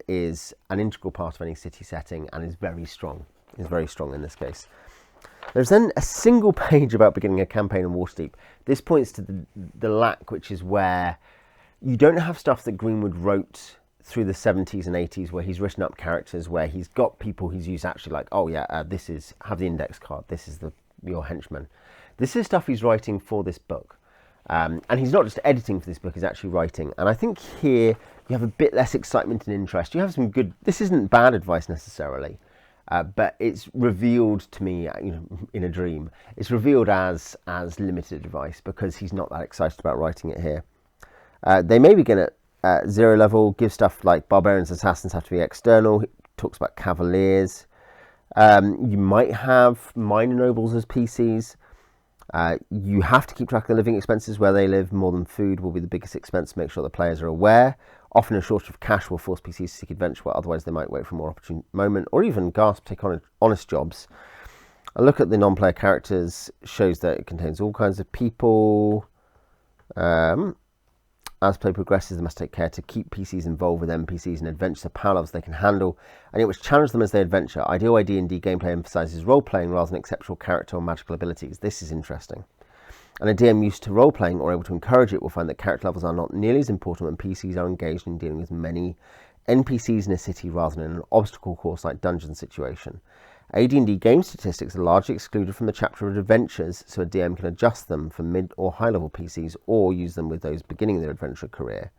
is an integral part of any city setting and is very strong. Is very strong in this case. There's then a single page about beginning a campaign in Waterdeep. This points to the lack, which is where you don't have stuff that Greenwood wrote through the 70s and 80s where he's written up characters where he's got people he's used actually like, this is, have the index card, this is your henchman. This is stuff he's writing for this book. And he's not just editing for this book, he's actually writing. And I think here you have a bit less excitement and interest. You have some good, this isn't bad advice necessarily, but it's revealed to me, in a dream, it's revealed as limited advice because he's not that excited about writing it here. They may begin at 0 level, give stuff like barbarians, assassins have to be external. He talks about cavaliers. You might have minor nobles as PCs. You have to keep track of the living expenses where they live. More than food will be the biggest expense. Make sure the players are aware. Often a shortage of cash will force PCs to seek adventure, where otherwise they might wait for a more opportune moment, or even gasp, take on honest jobs. A look at the non-player characters shows that it contains all kinds of people. As play progresses, they must take care to keep PCs involved with NPCs and adventures of power levels they can handle, and it which challenge them as they adventure. Ideal D&D gameplay emphasises role-playing rather than exceptional character or magical abilities. This is interesting. And a DM used to role-playing or able to encourage it will find that character levels are not nearly as important when PCs are engaged in dealing with many NPCs in a city rather than in an obstacle course like dungeon situation. AD&D game statistics are largely excluded from the chapter of adventures, so a DM can adjust them for mid or high level PCs or use them with those beginning their adventure career.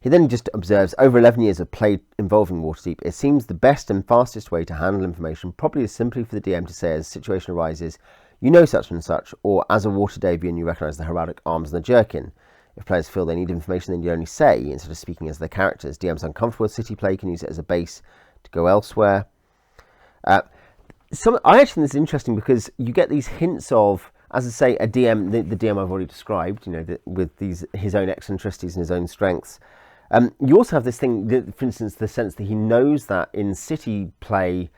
He then just observes, over 11 years of play involving Waterdeep, it seems the best and fastest way to handle information probably is simply for the DM to say, as a situation arises, you know such and such, or as a Waterdeepian you recognise the heraldic arms and the jerkin. If players feel they need information, then you only say, instead of speaking as their characters. DMs uncomfortable with city play can use it as a base to go elsewhere. I actually think this is interesting because you get these hints of, as I say, a DM, the DM I've already described, with his own eccentricities and his own strengths. You also have this thing, for instance, the sense that he knows that in city play,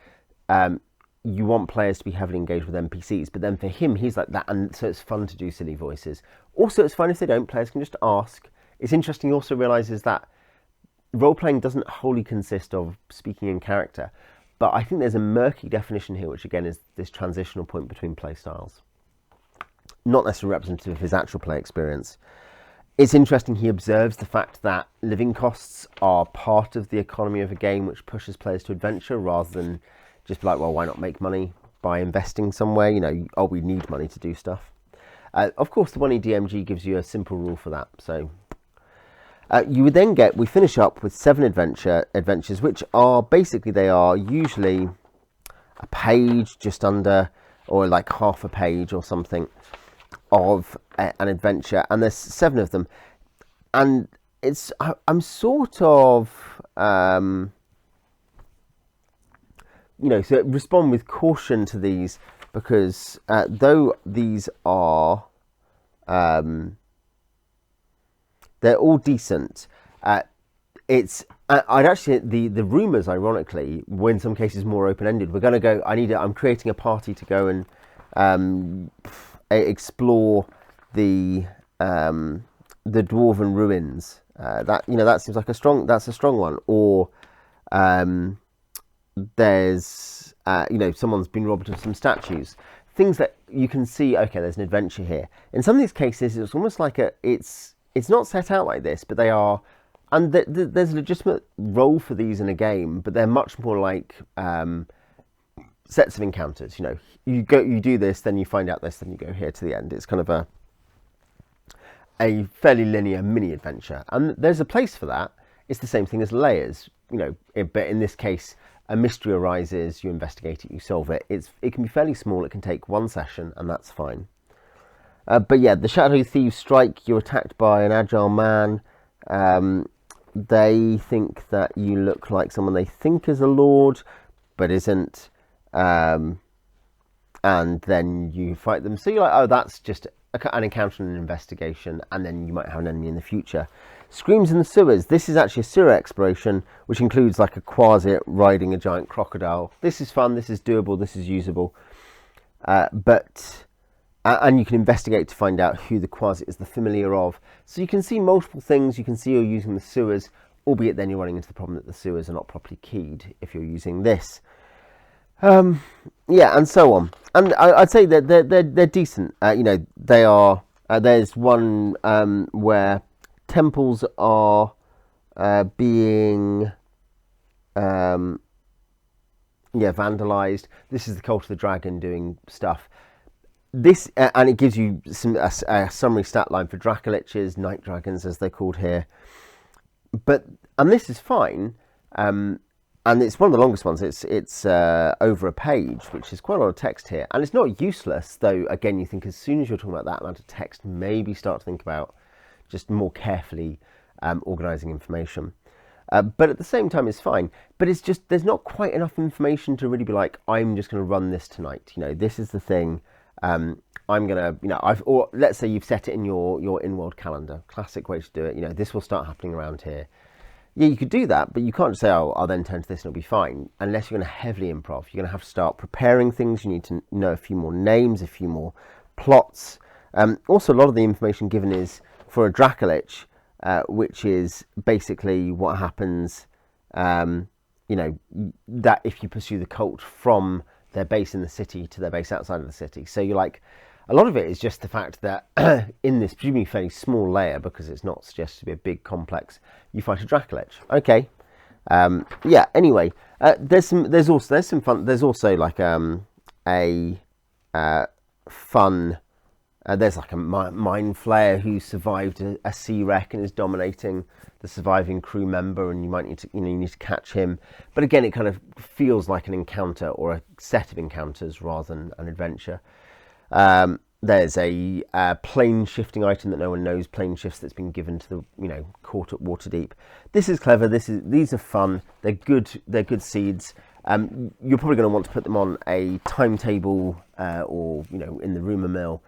you want players to be heavily engaged with NPCs, but then for him, he's like that, and so it's fun to do silly voices. Also, it's fun if they don't, players can just ask. It's interesting, he also realises that role-playing doesn't wholly consist of speaking in character, but I think there's a murky definition here, which again is this transitional point between play styles. Not necessarily representative of his actual play experience. It's interesting he observes the fact that living costs are part of the economy of a game, which pushes players to adventure rather than just be like, well, why not make money by investing somewhere? We need money to do stuff. Of course, the 1E DMG gives you a simple rule for that. So you would then we finish up with 7 adventures, which are basically, they are usually a page just under, or like half a page or something of an adventure, and there's 7 of them, and I'm sort of so respond with caution to these, because though these are they're all decent, it's I'd actually, the rumours, ironically, were in some cases more open-ended. We're going to go, I'm creating a party to go and explore the dwarven ruins. That seems like a strong one. Or there's someone's been robbed of some statues. Things that you can see, okay, there's an adventure here. In some of these cases, it's almost like it's not set out like this, but they are, and there's a legitimate role for these in a game, but they're much more like sets of encounters. You do this, then you find out this, then you go here to the end. It's kind of a fairly linear mini adventure, and there's a place for that. It's the same thing as layers, but in this case, a mystery arises, you investigate it, you solve it. It can be fairly small. It can take 1 session, and that's fine. But yeah, the Shadow Thieves strike. You're attacked by an agile man. They think that you look like someone they think is a lord, but isn't. And then you fight them. So you're like, oh, that's just an encounter and an investigation, and then you might have an enemy in the future. Screams in the Sewers. This is actually a sewer exploration, which includes like a quasi riding a giant crocodile. This is fun. This is doable. This is usable. And you can investigate to find out who the quasi is the familiar of. So you can see multiple things. You can see you're using the sewers, albeit then you're running into the problem that the sewers are not properly keyed if you're using this. Yeah, and so on. And I'd say that they're decent. They are. There's one where temples are being vandalized. This is the Cult of the Dragon doing stuff. This and it gives you a summary stat line for Dracoliches, Night Dragons as they're called here. And this is fine, and it's one of the longest ones. It's over a page, which is quite a lot of text here, and it's not useless. Though again, you think as soon as you're talking about that amount of text, maybe start to think about just more carefully organising information. But at the same time, it's fine. But it's just there's not quite enough information to really be like, I'm just going to run this tonight. This is the thing. I'm gonna, or let's say you've set it in your in-world calendar. Classic way to do it. This will start happening around here. Yeah, you could do that, but you can't just say, oh, I'll then turn to this and it'll be fine. Unless you're going to heavily improv, you're going to have to start preparing things. You need to know a few more names, a few more plots. Also, a lot of the information given is for a Dracolich, which is basically what happens. That if you pursue the cult from their base in the city to their base outside of the city. So you're like, a lot of it is just the fact that in this presumably fairly small layer, because it's not suggested to be a big complex, you fight a Dracolich. Okay. Yeah. Anyway, there's some fun. There's also like a fun. There's like a mind flayer who survived a sea wreck and is dominating the surviving crew member, and you might need to you need to catch him. But again, it kind of feels like an encounter or a set of encounters rather than an adventure. There's a plane shifting item that no one knows plane shifts that's been given to the court at Waterdeep. This is clever. These are fun. They're good. They're good seeds. You're probably going to want to put them on a timetable or in the rumour mill.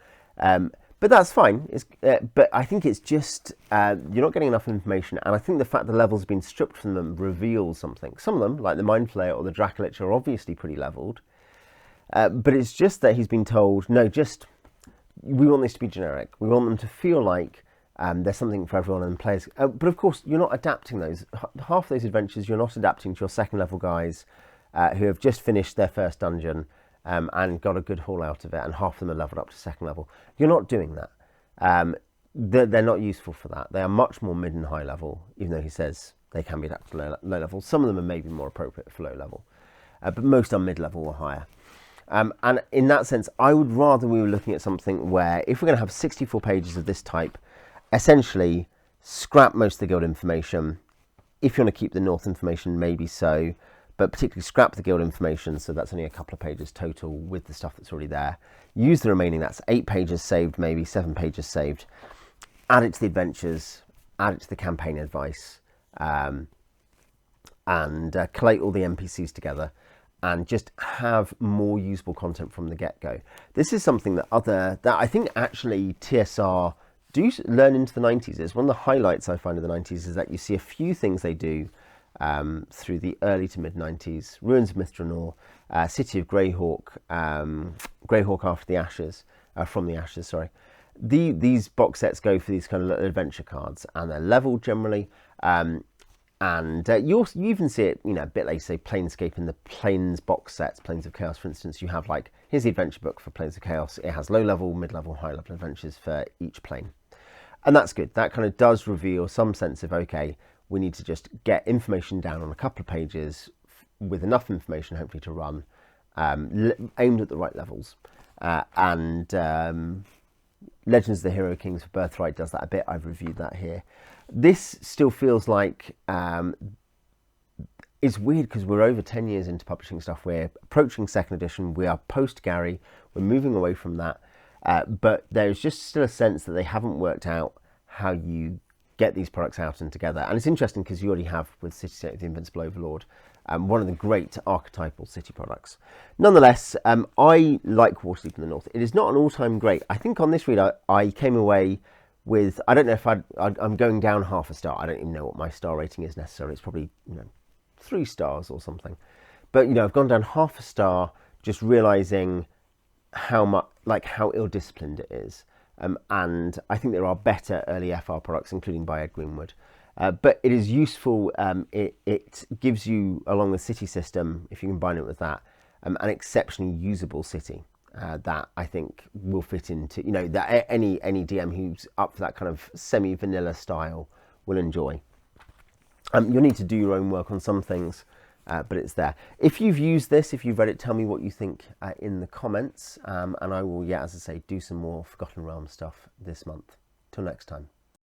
But that's fine. But I think it's just you're not getting enough information, and I think the fact the levels have been stripped from them reveals something. Some of them, like the Mind Flayer or the Dracolich, are obviously pretty leveled. But it's just that he's been told, no, we want this to be generic. We want them to feel like there's something for everyone and players. But of course, you're not adapting those. Half those adventures, you're not adapting to your second level guys who have just finished their first dungeon and got a good haul out of it, and half of them are leveled up to second level. You're not doing that. They're not useful for that. They are much more mid and high level, even though he says they can be adapted to low level. Some of them are maybe more appropriate for low level, but most are mid level or higher. And in that sense, I would rather we were looking at something where, if we're going to have 64 pages of this type, essentially scrap most of the guild information. If you want to keep the North information, maybe so, but particularly scrap the guild information, so that's only a couple of pages total with the stuff that's already there. Use the remaining, that's 8 pages saved, maybe 7 pages saved. Add it to the adventures, add it to the campaign advice, and collate all the NPCs together, and just have more usable content from the get-go. This is something that I think actually TSR do learn into the 90s. It's one of the highlights I find of the 90s is that you see a few things they do through the early to mid 90s. Ruins of Mithranor, City of Greyhawk, Greyhawk After the Ashes, from the Ashes, sorry. These box sets go for these kind of little adventure cards, and they're leveled generally. And you even see it, a bit like, say, Planescape in the Planes box sets, Planes of Chaos, for instance. You have like, here's the adventure book for Planes of Chaos. It has low level, mid level, high level adventures for each plane. And that's good. That kind of does reveal some sense of, okay, we need to just get information down on a couple of pages with enough information, hopefully, to run, aimed at the right levels. Legends of the Hero Kings for Birthright does that a bit. I've reviewed that here. This still feels like it's weird because we're over 10 years into publishing stuff. We're approaching second edition. We are post Gary. We're moving away from that. But there's just still a sense that they haven't worked out how you get these products out and together. And it's interesting because you already have with City State of the Invincible Overlord, one of the great archetypal city products. Nonetheless, I like Waterdeep in the North. It is not an all-time great. I think on this read, I came away with, I don't know if I'm going down half a star. I don't even know what my star rating is necessarily. It's probably 3 stars or something. But I've gone down half a star, just realizing how ill-disciplined it is. And I think there are better early FR products, including by Ed Greenwood. But it is useful. It gives you, along the city system, if you combine it with that, an exceptionally usable city that I think will fit into, that any DM who's up for that kind of semi-vanilla style will enjoy. You'll need to do your own work on some things, but it's there. If you've used this, if you've read it, tell me what you think in the comments, and I will, yeah, as I say, do some more Forgotten Realms stuff this month. Till next time.